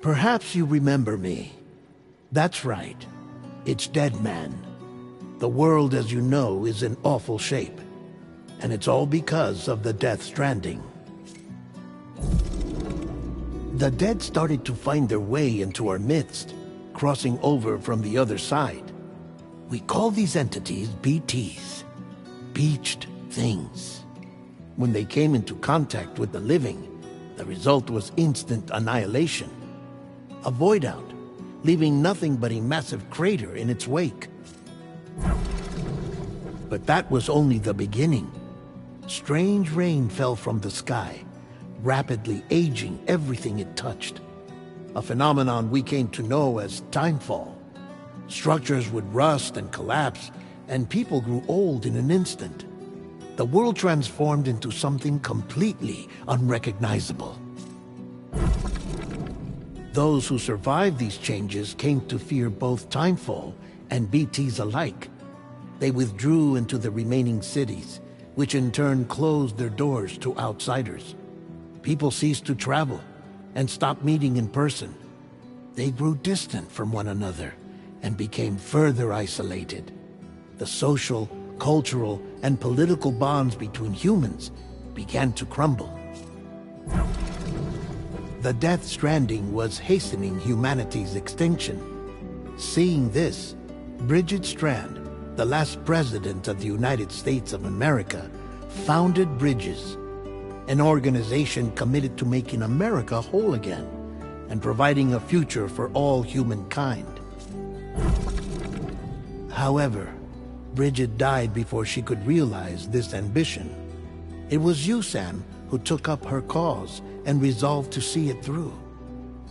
Perhaps you remember me. That's right. It's Dead Man. The world, as you know, is in awful shape. And it's all because of the Death Stranding. The dead started to find their way into our midst, crossing over from the other side. We call these entities BTs, Beached Things. When they came into contact with the living, the result was instant annihilation. A void out, leaving nothing but a massive crater in its wake. But that was only the beginning. Strange rain fell from the sky, rapidly aging everything it touched. A phenomenon we came to know as timefall. Structures would rust and collapse, and people grew old in an instant. The world transformed into something completely unrecognizable. Those who survived these changes came to fear both timefall and BTs alike. They withdrew into the remaining cities, which in turn closed their doors to outsiders. People ceased to travel and stopped meeting in person. They grew distant from one another and became further isolated. The social, cultural, and political bonds between humans began to crumble. The Death Stranding was hastening humanity's extinction. Seeing this, Bridget Strand, the last president of the United States of America, founded Bridges, an organization committed to making America whole again and providing a future for all humankind. However, Bridget died before she could realize this ambition. It was you, Sam, who took up her cause and resolved to see it through.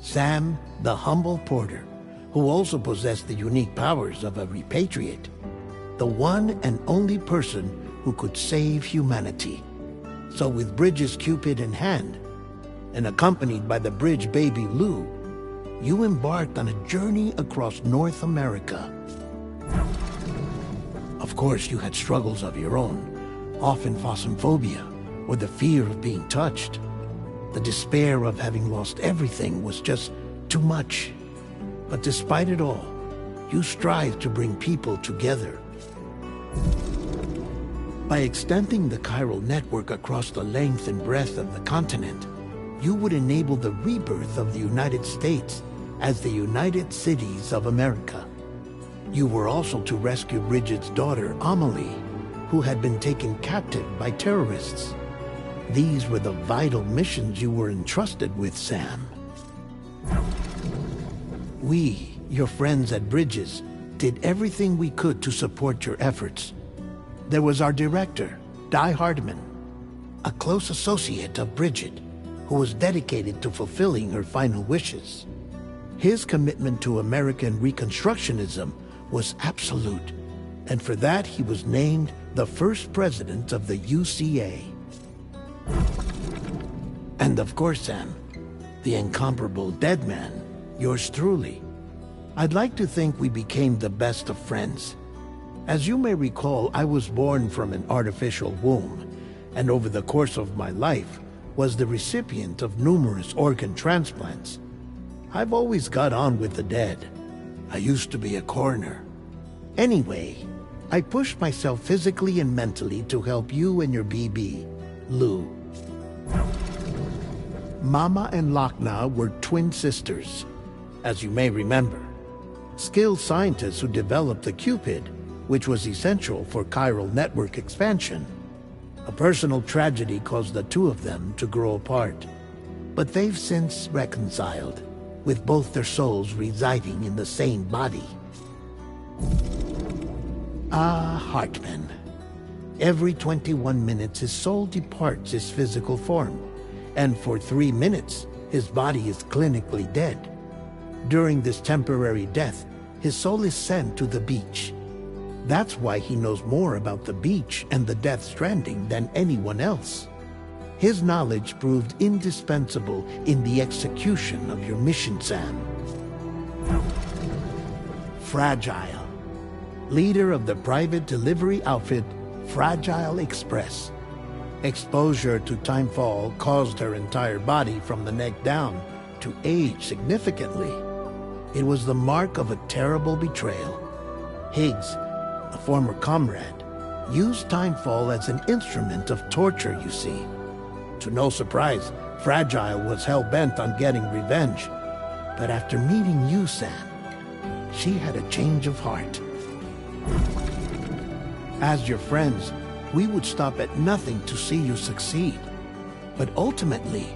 Sam, the humble porter, who also possessed the unique powers of a repatriate. The one and only person who could save humanity. So with Bridges' Cupid in hand, and accompanied by the bridge baby Lou, you embarked on a journey across North America. Of course, you had struggles of your own, often phosmophobia, or the fear of being touched. The despair of having lost everything was just too much. But despite it all, you strive to bring people together. By extending the chiral network across the length and breadth of the continent, you would enable the rebirth of the United States as the United Cities of America. You were also to rescue Bridget's daughter, Amelie, who had been taken captive by terrorists. These were the vital missions you were entrusted with, Sam. We, your friends at Bridges, did everything we could to support your efforts. There was our director, Di Hardman, a close associate of Bridget, who was dedicated to fulfilling her final wishes. His commitment to American Reconstructionism was absolute, and for that he was named the first president of the UCA. And of course, Sam, the incomparable Dead Man, yours truly. I'd like to think we became the best of friends. As you may recall, I was born from an artificial womb, and over the course of my life was the recipient of numerous organ transplants. I've always got on with the dead. I used to be a coroner. Anyway, I pushed myself physically and mentally to help you and your BB, Lou. Mama and Lakna were twin sisters, as you may remember. Skilled scientists who developed the Cupid, which was essential for chiral network expansion. A personal tragedy caused the two of them to grow apart. But they've since reconciled, with both their souls residing in the same body. Hartman. Every 21 minutes his soul departs his physical form, and for 3 minutes his body is clinically dead. During this temporary death, his soul is sent to the beach. That's why he knows more about the beach and the Death Stranding than anyone else. His knowledge proved indispensable in the execution of your mission, Sam. Fragile. Leader of the private delivery outfit, Fragile Express. Exposure to timefall caused her entire body from the neck down to age significantly. It was the mark of a terrible betrayal. Higgs, a former comrade, used Timefall as an instrument of torture, you see. To no surprise, Fragile was hell-bent on getting revenge. But after meeting you, Sam, she had a change of heart. As your friends, we would stop at nothing to see you succeed. But ultimately,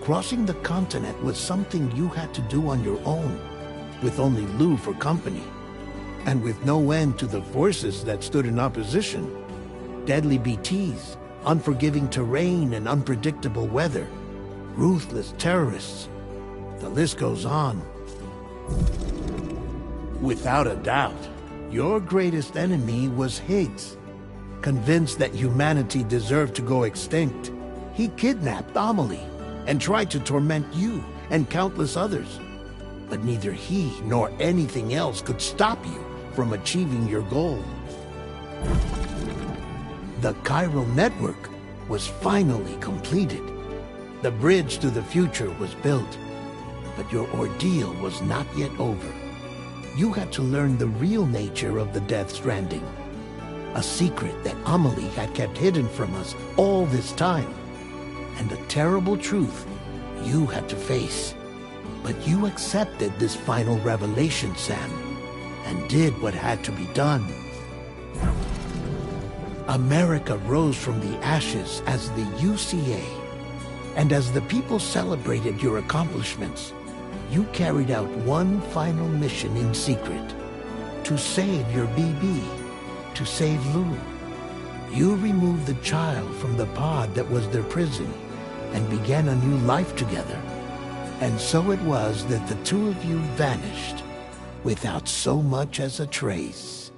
crossing the continent was something you had to do on your own, with only Lou for company, and with no end to the forces that stood in opposition. Deadly BTs, unforgiving terrain and unpredictable weather, ruthless terrorists. The list goes on. Without a doubt, your greatest enemy was Higgs. Convinced that humanity deserved to go extinct, he kidnapped Amelie and tried to torment you and countless others. But neither he nor anything else could stop you from achieving your goal. The chiral network was finally completed. The bridge to the future was built. But your ordeal was not yet over. You had to learn the real nature of the Death Stranding. A secret that Amelie had kept hidden from us all this time. And a terrible truth you had to face. But you accepted this final revelation, Sam, and did what had to be done. America rose from the ashes as the UCA. And as the people celebrated your accomplishments, you carried out one final mission in secret. To save your BB. To save Lou. You removed the child from the pod that was their prison and began a new life together. And so it was that the two of you vanished without so much as a trace.